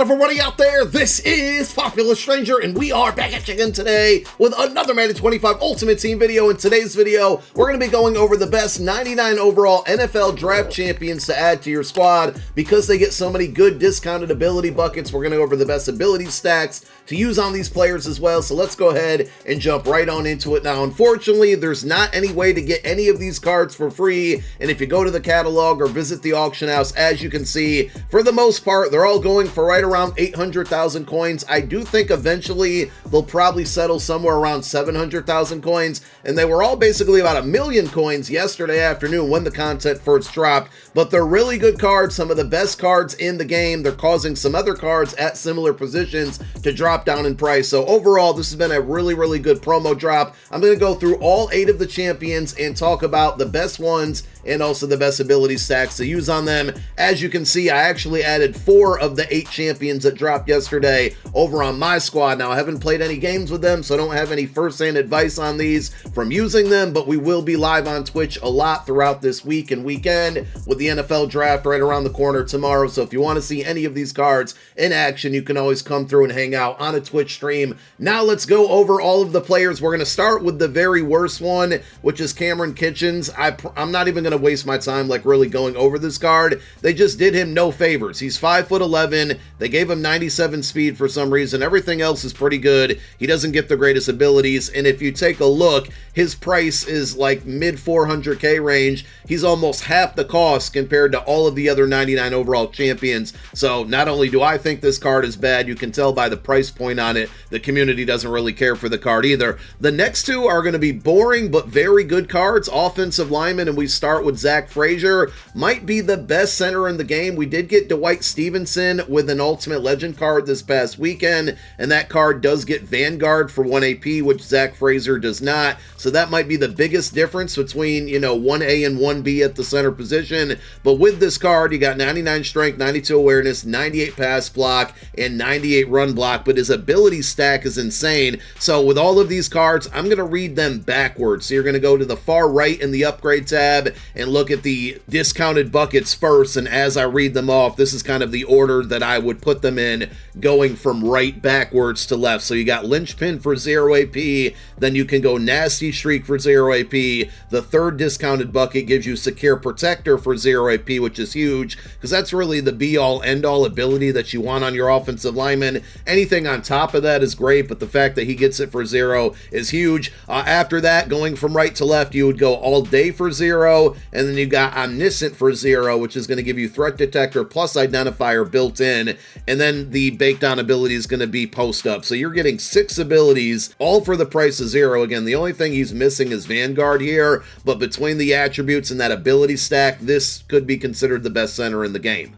everybody out there? This is Popular Stranger, and we are back at you again today with another Madden 25 Ultimate Team video. In today's video, we're going to be going over the best 99 overall NFL draft champions to add to your squad because they get so many good discounted ability buckets. We're going to go over the best ability stacks to use on these players as well. So let's go ahead and jump right on into it. Now, unfortunately, there's not any way to get any of these cards for free. And if you go to the catalog or visit the auction house, as you can see, for the most part, they're all going for right around 800,000 coins. I do think eventually they'll probably settle somewhere around 700,000 coins. And they were all basically about 1 million coins yesterday afternoon when the content first dropped. But they're really good cards, some of the best cards in the game. They're causing some other cards at similar positions to drop down in price. So overall, this has been a really good promo drop. I'm going to go through all 8 of the champions and talk about the best ones and also the best ability stacks to use on them. As you can see, I actually added 4 of the 8 champions that dropped yesterday over on my squad. Now, I haven't played any games with them, so I don't have any first-hand advice on these from using them, but we will be live on Twitch a lot throughout this week and weekend with the NFL draft right around the corner tomorrow. So if you want to see any of these cards in action, you can always come through and hang out on a Twitch stream. Now let's go over all of the players. We're going to start with the very worst one, which is Cameron Kitchens. I'm not even going to waste my time like really going over this card. They just did him no favors. He's 5'11". They gave him 97 speed for some reason. Everything else is pretty good. He doesn't get the greatest abilities, and if you take a look, his price is like mid 400k range. He's almost half the cost compared to all of the other 99 overall champions. So not only do I think this card is bad, you can tell by the price point on it, the community doesn't really care for the card either. The next 2 are going to be boring but very good cards. Offensive lineman, and we start with Zach Frazier. Might be the best center in the game. We did get Dwight Stevenson with an Ultimate Legend card this past weekend, and that card does get Vanguard for 1 AP, which Zach Frazier does not. So that might be the biggest difference between, 1A and 1B at the center position. But with this card, you got 99 strength, 92 awareness, 98 pass block, and 98 run block, but his ability stack is insane. So with all of these cards, I'm going to read them backwards. So you're going to go to the far right in the upgrade tab and look at the discounted buckets first, and as I read them off, this is kind of the order that I would put them in, going from right backwards to left. So you got Linchpin for 0 AP, then you can go Nasty Streak for 0 AP. The third discounted bucket gives you Secure Protector for 0 AP, which is huge, because that's really the be-all, end-all ability that you want on your offensive lineman. Anything on top of that is great, but the fact that he gets it for 0 is huge. After that, going from right to left, you would go All Day for 0, and then you got Omniscient for 0, which is going to give you Threat Detector plus Identifier built in, and then the baked on ability is going to be Post Up. So you're getting 6 abilities, all for the price of 0. Again, the only thing he's missing is Vanguard here, but between the attributes and that ability stack, this could be considered the best center in the game.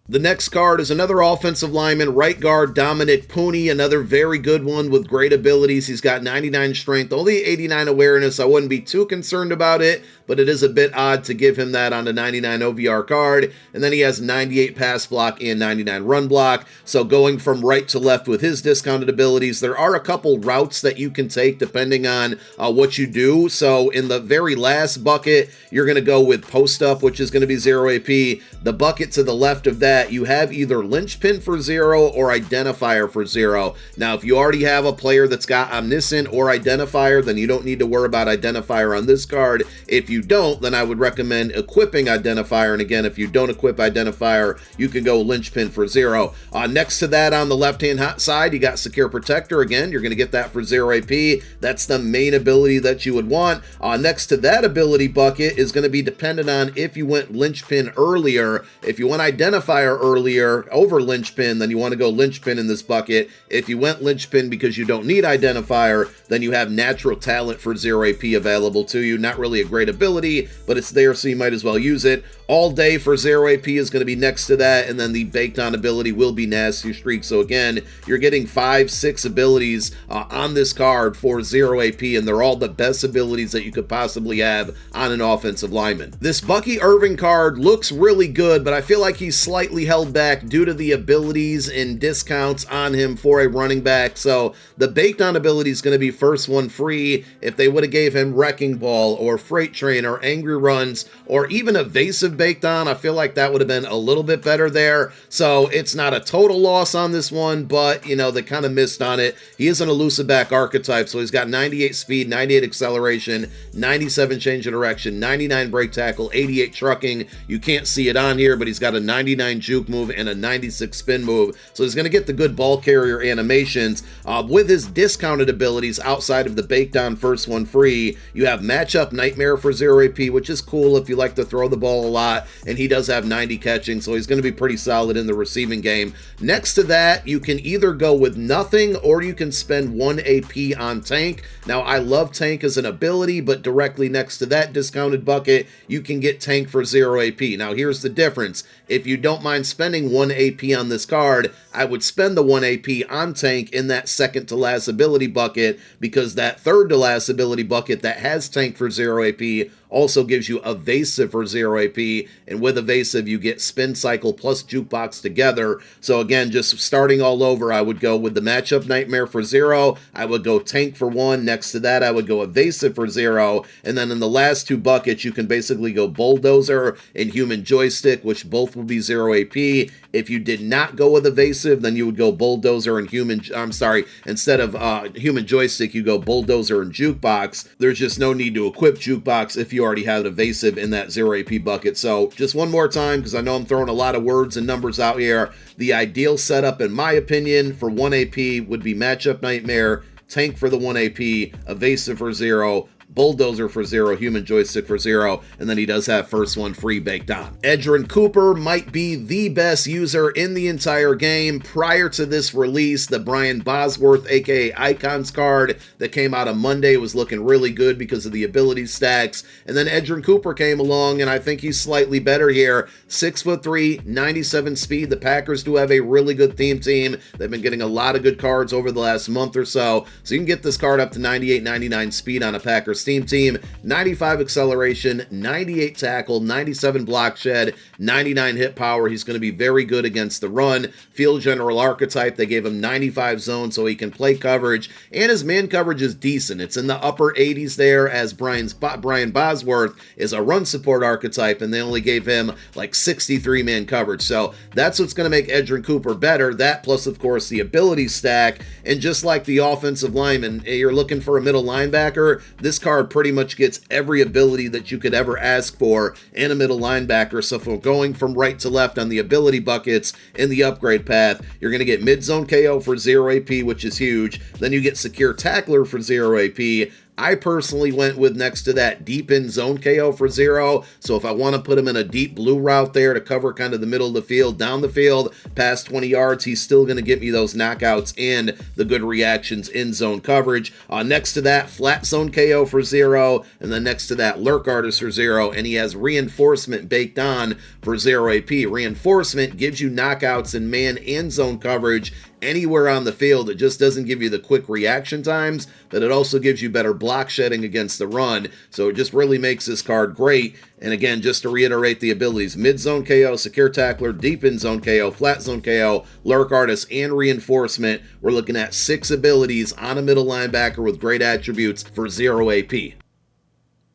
The next card is another offensive lineman, right guard Dominic Pooney, another very good one with great abilities. He's got 99 strength, only 89 awareness. I wouldn't be too concerned about it, but it is a bit odd to give him that on a 99 OVR card. And then he has 98 pass block and 99 run block. So going from right to left with his discounted abilities, there are a couple routes that you can take depending on what you do. So in the very last bucket, you're going to go with Post Up, which is going to be 0 AP. The bucket to the left of that, you have either Linchpin for 0 or Identifier for 0. Now, if you already have a player that's got Omniscient or Identifier, then you don't need to worry about Identifier on this card. If you don't, then I would recommend equipping Identifier. And again, if you don't equip Identifier, you can go Linchpin for 0. Next to that on the left-hand side, you got Secure Protector. Again, you're going to get that for 0 AP. That's the main ability that you would want. Next to that ability bucket is going to be dependent on if you went Linchpin earlier. If you went Identifier earlier over Linchpin, then you want to go Linchpin in this bucket. If you went Linchpin because you don't need Identifier, then you have Natural Talent for 0 AP available to you. Not really a great ability, but it's there, so you might as well use it. All Day for 0 AP is going to be next to that, and then the baked on ability will be Nasty Streak. So again, you're getting 5-6 abilities on this card for 0 AP, and they're all the best abilities that you could possibly have on an offensive lineman. This Bucky Irving card looks really good, but I feel like he's slightly held back due to the abilities and discounts on him for a running back. So the baked on ability is going to be first one free. If they would have gave him Wrecking Ball or Freight Train or Angry Runs or even Evasive evasive baked on. I feel like that would have been a little bit better there. So it's not a total loss on this one, but, you know, they kind of missed on it. He is an elusive back archetype, so he's got 98 speed, 98 acceleration, 97 change of direction, 99 break tackle, 88 trucking. You can't see it on here, but he's got a 99 juke move and a 96 spin move. So he's going to get the good ball carrier animations. With his discounted abilities outside of the baked on first one free, you have matchup nightmare for 0 AP, which is cool if you like to throw the ball a lot, and he does have 90 catching, so he's going to be pretty solid in the receiving game. Next to that, you can either go with nothing or you can spend 1 AP on tank. Now, I love tank as an ability, but directly next to that discounted bucket, you can get tank for 0 AP. Now, here's the difference. If you don't mind spending 1 AP on this card, I would spend the 1 AP on tank in that second to last ability bucket, because that third to last ability bucket that has tank for 0 AP also gives you evasive for 0 AP, and with evasive you get spin cycle plus jukebox together. So again, just starting all over, I would go with the matchup nightmare for 0, I would go tank for 1, next to that I would go evasive for 0, and then in the last two buckets you can basically go bulldozer and human joystick, which both will be 0 AP. If you did not go with evasive, then you would go bulldozer and instead of human joystick, you go bulldozer and jukebox. There's just no need to equip jukebox if you already have evasive in that 0 AP bucket. So just one more time, because I know I'm throwing a lot of words and numbers out here. The ideal setup, in my opinion, for 1 AP would be matchup nightmare, tank for the 1 AP, evasive for 0, bulldozer for 0, human joystick for 0, and then he does have first one free baked on. Edgerrin Cooper might be the best user in the entire game. Prior to this release, the Brian Bosworth, aka Icons card that came out on Monday, was looking really good because of the ability stacks, and then Edgerrin Cooper came along, and I think he's slightly better here. 6'3", 97 speed. The Packers do have a really good theme team. They've been getting a lot of good cards over the last month or so you can get this card up to 98, 99 speed on a Packers team, 95 acceleration, 98 tackle, 97 block shed, 99 hit power. He's going to be very good against the run. Field general archetype, they gave him 95 zone so he can play coverage, and his man coverage is decent. It's in the upper 80s there, as Brian Bosworth is a run support archetype, and they only gave him like 63 man coverage. So that's what's going to make Edgerrin Cooper better. That plus, of course, the ability stack, and just like the offensive lineman, you're looking for a middle linebacker, this card pretty much gets every ability that you could ever ask for in a middle linebacker. So if we're going from right to left on the ability buckets in the upgrade path, you're going to get mid-zone KO for 0 AP, which is huge. Then you get secure tackler for 0 AP. I personally went with, next to that, deep in zone KO for 0. So if I want to put him in a deep blue route there to cover kind of the middle of the field, down the field, past 20 yards, he's still going to get me those knockouts and the good reactions in zone coverage. Next to that, flat zone KO for 0. And then next to that, lurk artist for 0. And he has reinforcement baked on for 0 AP. Reinforcement gives you knockouts in man and zone coverage anywhere on the field. It just doesn't give you the quick reaction times, but it also gives you better block shedding against the run. So it just really makes this card great. And again, just to reiterate the abilities, mid-zone KO, secure tackler, deep in zone KO, flat zone KO, lurk artist, and reinforcement. We're looking at 6 abilities on a middle linebacker with great attributes for 0 AP.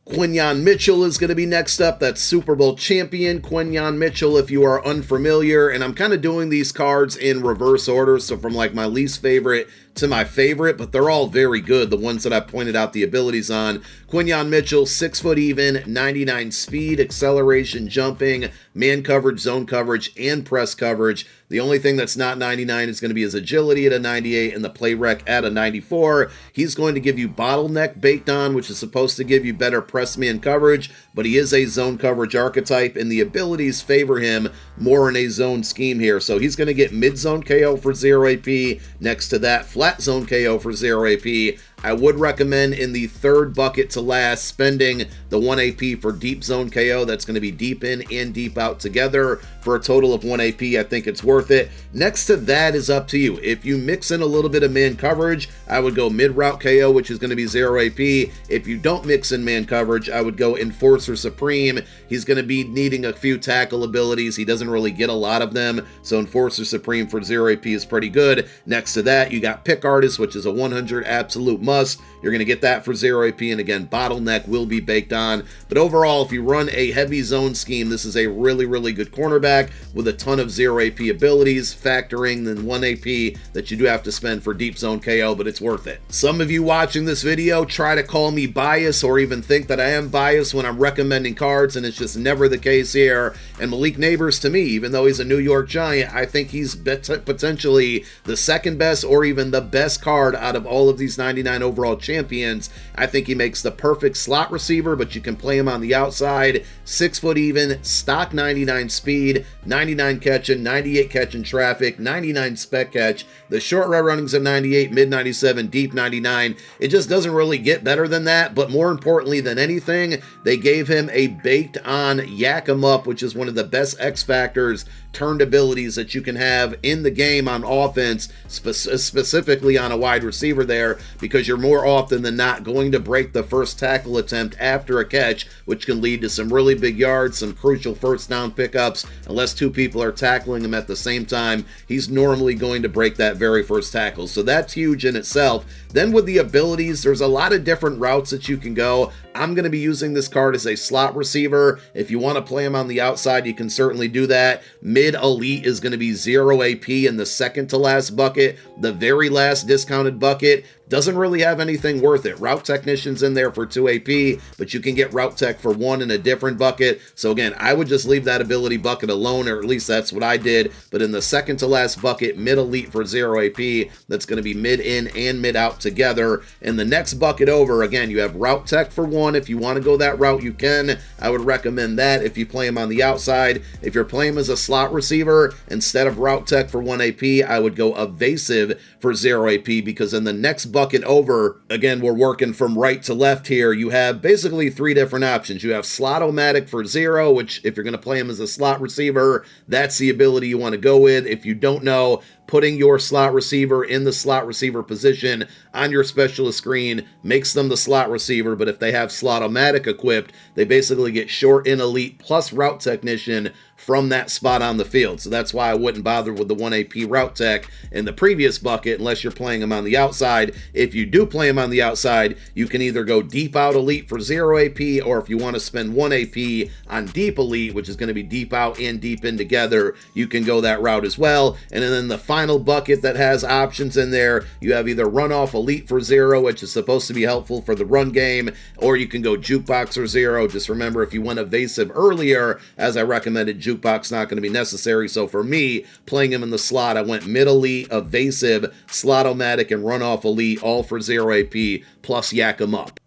Quinyon Mitchell is going to be next up. That's Super Bowl champion Quinyon Mitchell, if you are unfamiliar. And I'm kind of doing these cards in reverse order, so from like my least favorite to my favorite, but they're all very good, the ones that I pointed out the abilities on. Quinyon Mitchell, 6 foot even, 99 speed, acceleration, jumping, man coverage, zone coverage, and press coverage. The only thing that's not 99 is going to be his agility at a 98 and the play rec at a 94. He's going to give you bottleneck baked on, which is supposed to give you better press man coverage, but he is a zone coverage archetype, and the abilities favor him more in a zone scheme here. So he's going to get mid-zone KO for 0 AP. Next to that, flat zone KO for 0 AP. I would recommend in the third bucket to last spending the 1 AP for deep zone KO. That's going to be deep in and deep out together for a total of 1 AP. I think it's worth it. Next to that is up to you. If you mix in a little bit of man coverage, I would go mid route KO, which is going to be 0 AP. If you don't mix in man coverage, I would go Enforcer Supreme. He's going to be needing a few tackle abilities. He doesn't really get a lot of them, so Enforcer Supreme for 0 AP is pretty good. Next to that, you got Pick Artist, which is a 100 absolute must. You're going to get that for 0 AP, and again, bottleneck will be baked on. But overall, if you run a heavy zone scheme, this is a really, really good cornerback with a ton of 0 AP abilities, factoring the 1 AP that you do have to spend for deep zone KO, but it's worth it. Some of you watching this video try to call me biased or even think that I am biased when I'm recommending cards, and it's just never the case here. And Malik Neighbors, to me, even though he's a New York Giant, I think he's potentially the second best or even the best card out of all of these 99 overall champions. I think he makes the perfect slot receiver, but you can play him on the outside. 6 foot even, stock 99 speed, 99 catching, 98 catching traffic, 99 spec catch. The short route running's at 98, mid 97, deep 99. It just doesn't really get better than that, but more importantly than anything, they gave him a baked on yak 'em up, which is one of the best X factors turned abilities that you can have in the game on offense, specifically on a wide receiver there, because you're more often than not going to break the first tackle attempt after a catch, which can lead to some really big yards, some crucial first down pickups. Unless two people are tackling him at the same time, he's normally going to break that very first tackle. So that's huge in itself. Then with the abilities, there's a lot of different routes that you can go. I'm going to be using this card as a slot receiver. If you want to play him on the outside, you can certainly do that. Mid elite is going to be 0 AP in the second to last bucket. The very last discounted bucket doesn't really have anything worth it. Route Technician's in there for 2 AP, but you can get Route Tech for 1 in a different bucket. So again, I would just leave that ability bucket alone, or at least that's what I did. But in the second to last bucket, mid elite for 0 AP, that's going to be mid in and mid out together. And the next bucket over, again, you have Route Tech for 1. If you want to go that route, you can. I would recommend that if you play him on the outside. If you're playing him as a slot receiver, instead of Route Tech for 1 AP, I would go Evasive for 0 AP, because in the next bucket over, again, we're working from right to left here, you have basically 3 different options. You have Slot-O-Matic for 0, which if you're going to play him as a slot receiver, that's the ability you want to go with. If you don't know, putting your slot receiver in the slot receiver position on your specialist screen makes them the slot receiver, but if they have Slot-O-Matic equipped, they basically get short in elite plus route technician from that spot on the field. So that's why I wouldn't bother with the 1 AP route tech in the previous bucket unless you're playing him on the outside. If you do play him on the outside, you can either go deep out elite for 0 AP, or if you want to spend 1 AP on deep elite, which is going to be deep out and deep in together, you can go that route as well. And then the final bucket that has options in there, you have either run off elite for 0, which is supposed to be helpful for the run game, or you can go jukebox for 0. Just remember, if you went evasive earlier, as I recommended, jukebox not going to be necessary. So for me, playing him in the slot, I went mid elite, evasive, Slot-O-Matic, and run off elite, all for 0 AP, plus yak 'em up.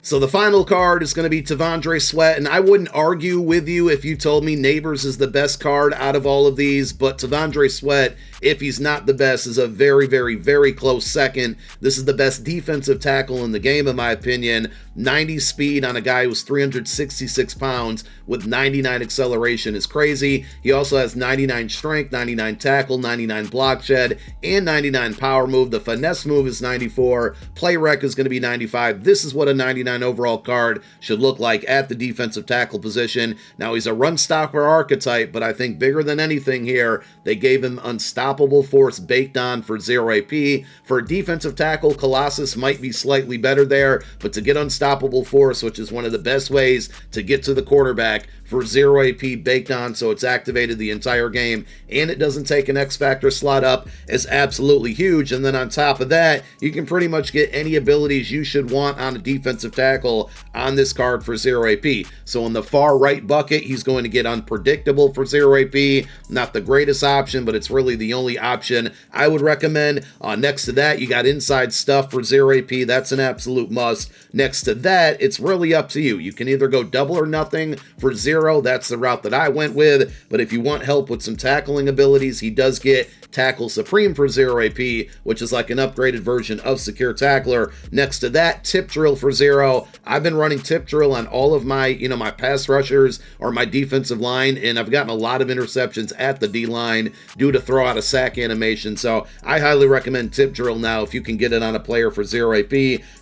So the final card is going to be T'Vondre Sweat, and I wouldn't argue with you if you told me Neighbors is the best card out of all of these, but T'Vondre Sweat, if he's not the best, is a very, very, very close second. This is the best defensive tackle in the game, in my opinion. 90 speed on a guy who's 366 pounds with 99 acceleration is crazy. He also has 99 strength, 99 tackle, 99 block shed, and 99 power move. The finesse move is 94. Play rec is going to be 95. This is what a 99 overall card should look like at the defensive tackle position. Now, he's a run stopper archetype, but I think bigger than anything here, they gave him unstoppable force baked on for 0 AP. For a defensive tackle, Colossus might be slightly better there, but to get unstoppable force, which is one of the best ways to get to the quarterback, for 0 AP baked on, so it's activated the entire game, and it doesn't take an X Factor slot up, is absolutely huge. And then on top of that, you can pretty much get any abilities you should want on a defensive tackle on this card for 0 AP. So in the far right bucket, he's going to get unpredictable for 0 AP. Not the greatest option, but it's really the only option I would recommend. Next to that, you got inside stuff for 0 AP. That's an absolute must. Next to that, it's really up to you. You can either go double or nothing for 0. That's the route that I went with. But if you want help with some tackling abilities, he does get Tackle Supreme for 0 AP, which is like an upgraded version of Secure Tackler. Next to that, Tip Drill for 0. I've been running Tip Drill on all of my, my pass rushers or my defensive line, and I've gotten a lot of interceptions at the D-line due to throw out a sack animation. So I highly recommend Tip Drill now if you can get it on a player for 0 AP.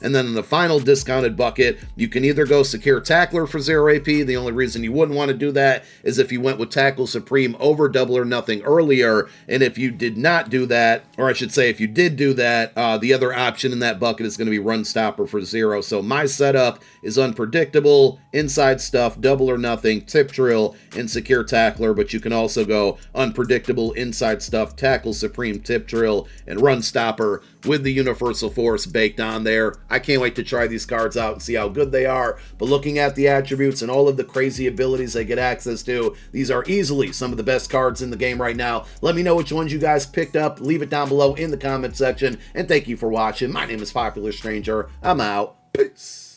And then in the final discounted bucket, you can either go Secure Tackler for 0 AP. The only reason you wouldn't wouldn't want to do that is if you went with Tackle Supreme over Double or Nothing earlier, and if you did not do that, or I should say if you did do that, the other option in that bucket is going to be Run Stopper for 0. So my setup is Unpredictable, Inside Stuff, Double or Nothing, Tip Drill, and Secure Tackler, but you can also go Unpredictable, Inside Stuff, Tackle Supreme, Tip Drill, and Run Stopper with the Universal Force baked on there. I can't wait to try these cards out and see how good they are, but looking at the attributes and all of the crazy abilities I get access to, these are easily some of the best cards in the game right now. Let me know which ones you guys picked up. Leave it down below in the comment section, and thank you for watching. My name is Popular Stranger. I'm out. Peace.